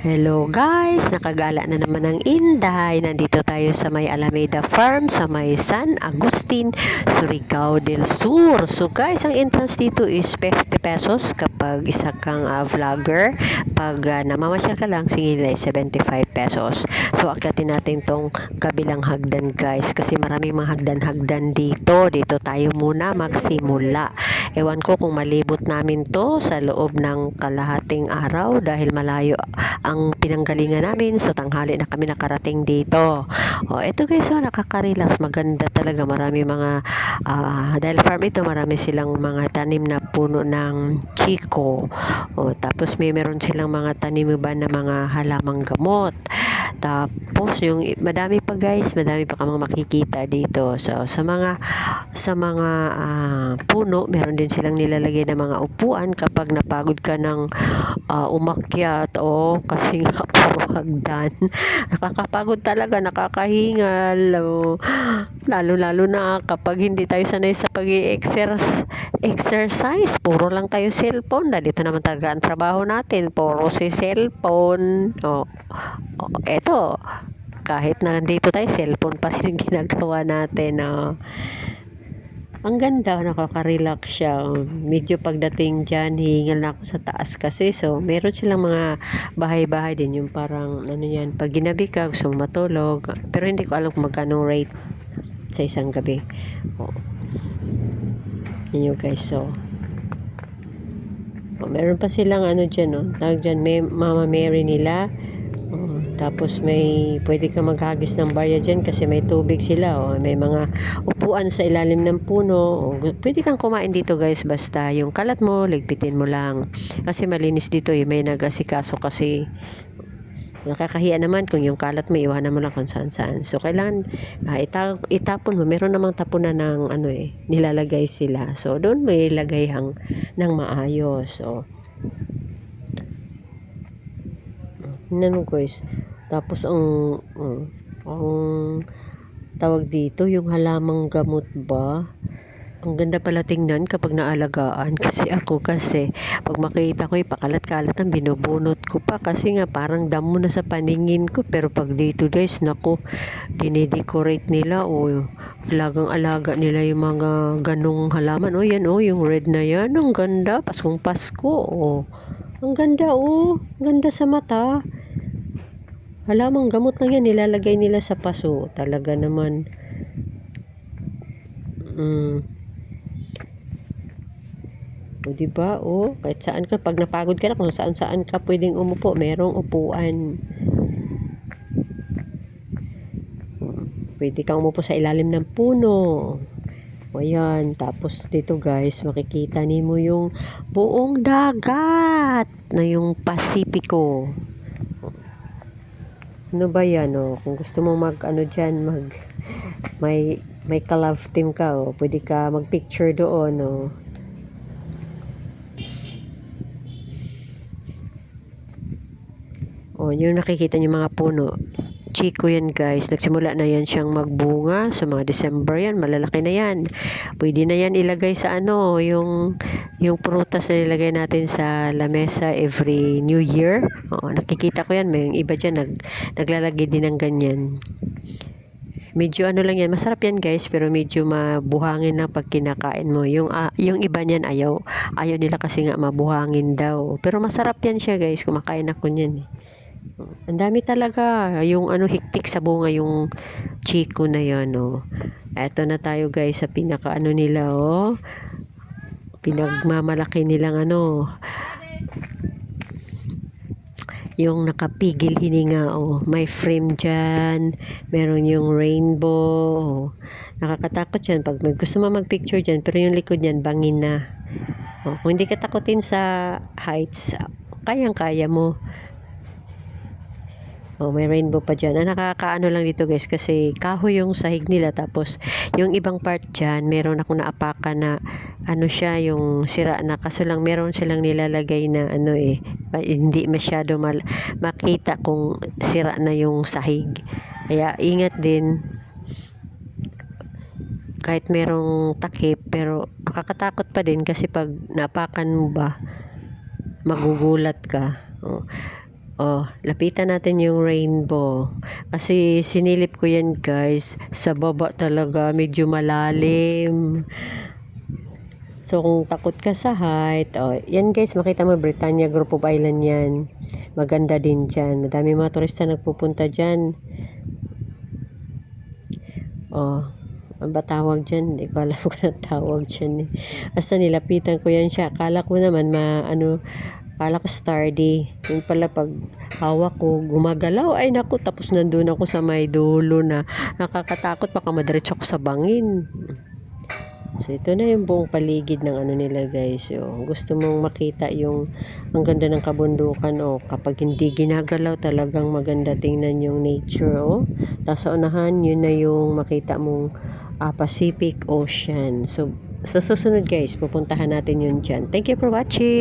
Hello guys, nakagala na naman ang Inday. Nandito tayo sa may Alameda Farm sa may San Agustin, Surigao del Sur. So guys, ang entrance dito is 50 pesos kapag isa kang vlogger. Pag namamasyal ka lang, singil ay 75 pesos. So akyatin natin tong kabilang hagdan guys kasi maraming mga hagdan-hagdan dito. Dito tayo muna magsimula. Ewan ko kung malibot namin to sa loob ng kalahating araw dahil malayo ang pinanggalingan namin. So tanghali na kami nakarating dito. Ito guys, nakaka-relax, maganda talaga. Marami mga dahil farm ito, marami silang mga tanim na puno ng chiko. Tapos meron silang mga tanim ba na mga halamang gamot. Tapos yung madami pa guys, madami pa kamang makikita dito. So sa mga puno, meron din silang nilalagay na mga upuan kapag napagod ka ng umakyat kasi nga puro hagdan. Nakakapagod talaga, nakakahingal. Lalo na kapag hindi tayo sanay sa pag-exercise, puro lang tayo cellphone. Dito naman talaga ang trabaho natin, puro si cellphone. Eto, kahit na nandito tayo, cellphone pa rin yung ginagawa natin. Ang ganda, nakaka-relax siya. Medyo pagdating dyan, hihingal na ako sa taas kasi. So, meron silang mga bahay-bahay din. Yung parang, pag ginabi ka, gusto mo matulog. Pero hindi ko alam kung magkano rate sa isang gabi. Yun yung guys. So, meron pa silang dyan, tawag dyan, may Mama Mary nila. Tapos may pwede ka maghagis ng barya dyan kasi may tubig sila. May mga upuan sa ilalim ng puno. Pwede kang kumain dito guys, basta yung kalat mo, ligpitin mo lang. Kasi malinis dito, may nag-asikaso kasi nakakahiya naman kung yung kalat mo, iwanan mo lang kung saan. So kailangan itapon mo. Meron namang tapunan ng nilalagay sila. So doon may lagay ng maayos. So guys. Tapos ang tawag dito, yung halamang gamot ba? Ang ganda pala tingnan kapag naalagaan. Kasi pag makita ko, pakalat-kalat ang binubunot ko pa. Kasi nga parang damo na sa paningin ko. Pero pag dito guys, naku, dinidecorate nila. Alagang-alaga nila yung mga ganong halaman. Yan yung red na yan. Ang ganda. Paskong Pasko. Ang ganda Ang ganda sa mata. Halamang gamot lang yan, nilalagay nila sa paso. Talaga naman. Diba? Kahit saan ka, pag napagod ka na, kung saan ka pwedeng umupo, merong upuan. Pwede kang umupo sa ilalim ng puno. Ayan, tapos dito guys, makikita nimo yung buong dagat na yung Pasipiko. Ano ba yan, Kung gusto mo dyan, may ka-love team ka, pwede ka mag-picture doon, yung nakikita niyo mga puno. Chiko yan guys, nagsimula na yan siyang magbunga sa mga December yan, malalaki na yan. Pwede na yan ilagay sa yung prutas na nilagay natin sa lamesa every New Year. Nakikita ko yan, may iba dyan naglalagay din ng ganyan. Medyo lang yan, masarap yan guys, pero medyo mabuhangin na pag kinakain mo. Yung iba niyan ayaw nila kasi nga mabuhangin daw. Pero masarap yan siya guys, kumakain ako niyan. Ang dami talaga, yung hiktik sa bunga yung chiko na yan. Eto na tayo guys sa pinaka nila, pinagmamalaki nilang yung nakapigil hininga, may frame dyan, meron yung rainbow, nakakatakot yan pag gusto mo magpicture dyan, pero yung likod yan bangin na. Kung hindi ka takutin sa heights, kayang-kaya mo. May rainbow pa dyan. Nakakaano lang dito guys kasi kahoy yung sahig nila, tapos yung ibang part dyan meron akong naapakan na siya yung sira na, kaso lang meron silang nilalagay na hindi masyado makita kung sira na yung sahig. Kaya ingat din kahit merong takip, pero nakakatakot pa din kasi pag napakan mo ba, magugulat ka. Oh, lapitan natin yung rainbow. Kasi sinilip ko yan guys. Sa baba talaga medyo malalim. So kung takot ka sa height, oh, yan guys, makita mo Britannia Group of Island yan. Maganda din dyan. Madami mga turista nagpupunta dyan. Oh, ano ba tawag dyan? Hindi ko alam kung ano tawag dyan eh. Basta nilapitan ko yan siya. Akala ko naman akala ko sturdy. Yung pala pag hawak ko, gumagalaw. Ay naku, tapos nandun ako sa may dulo na nakakatakot. Baka madiretso ako sa bangin. So ito na yung buong paligid ng ano nila guys. Yung gusto mong makita yung ang ganda ng kabundukan kapag hindi ginagalaw talagang maganda tingnan yung nature Tapos sa unahan yun na yung makita mong Pacific Ocean. So sa susunod guys pupuntahan natin yun dyan. Thank you for watching.